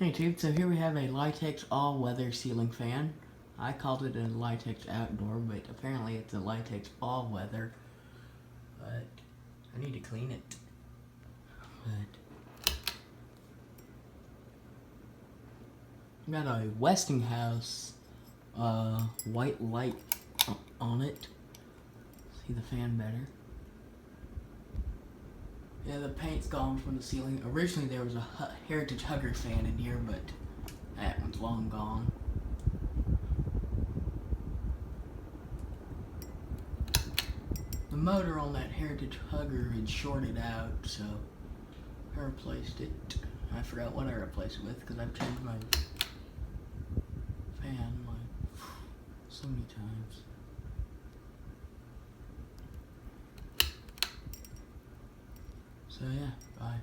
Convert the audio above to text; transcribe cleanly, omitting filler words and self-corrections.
Hey dude, so here we have a litex all-weather ceiling fan. I called it a litex outdoor, but apparently it's a litex all-weather. But I need to clean it. But got a Westinghouse white light on it. See the fan better. Yeah, the paint's gone from the ceiling. Originally there was a Heritage Hugger fan in here, but that one's long gone. The motor on that Heritage Hugger had shorted out, so I replaced it. I forgot what I replaced it with because I've changed my fan so many times. So yeah, bye.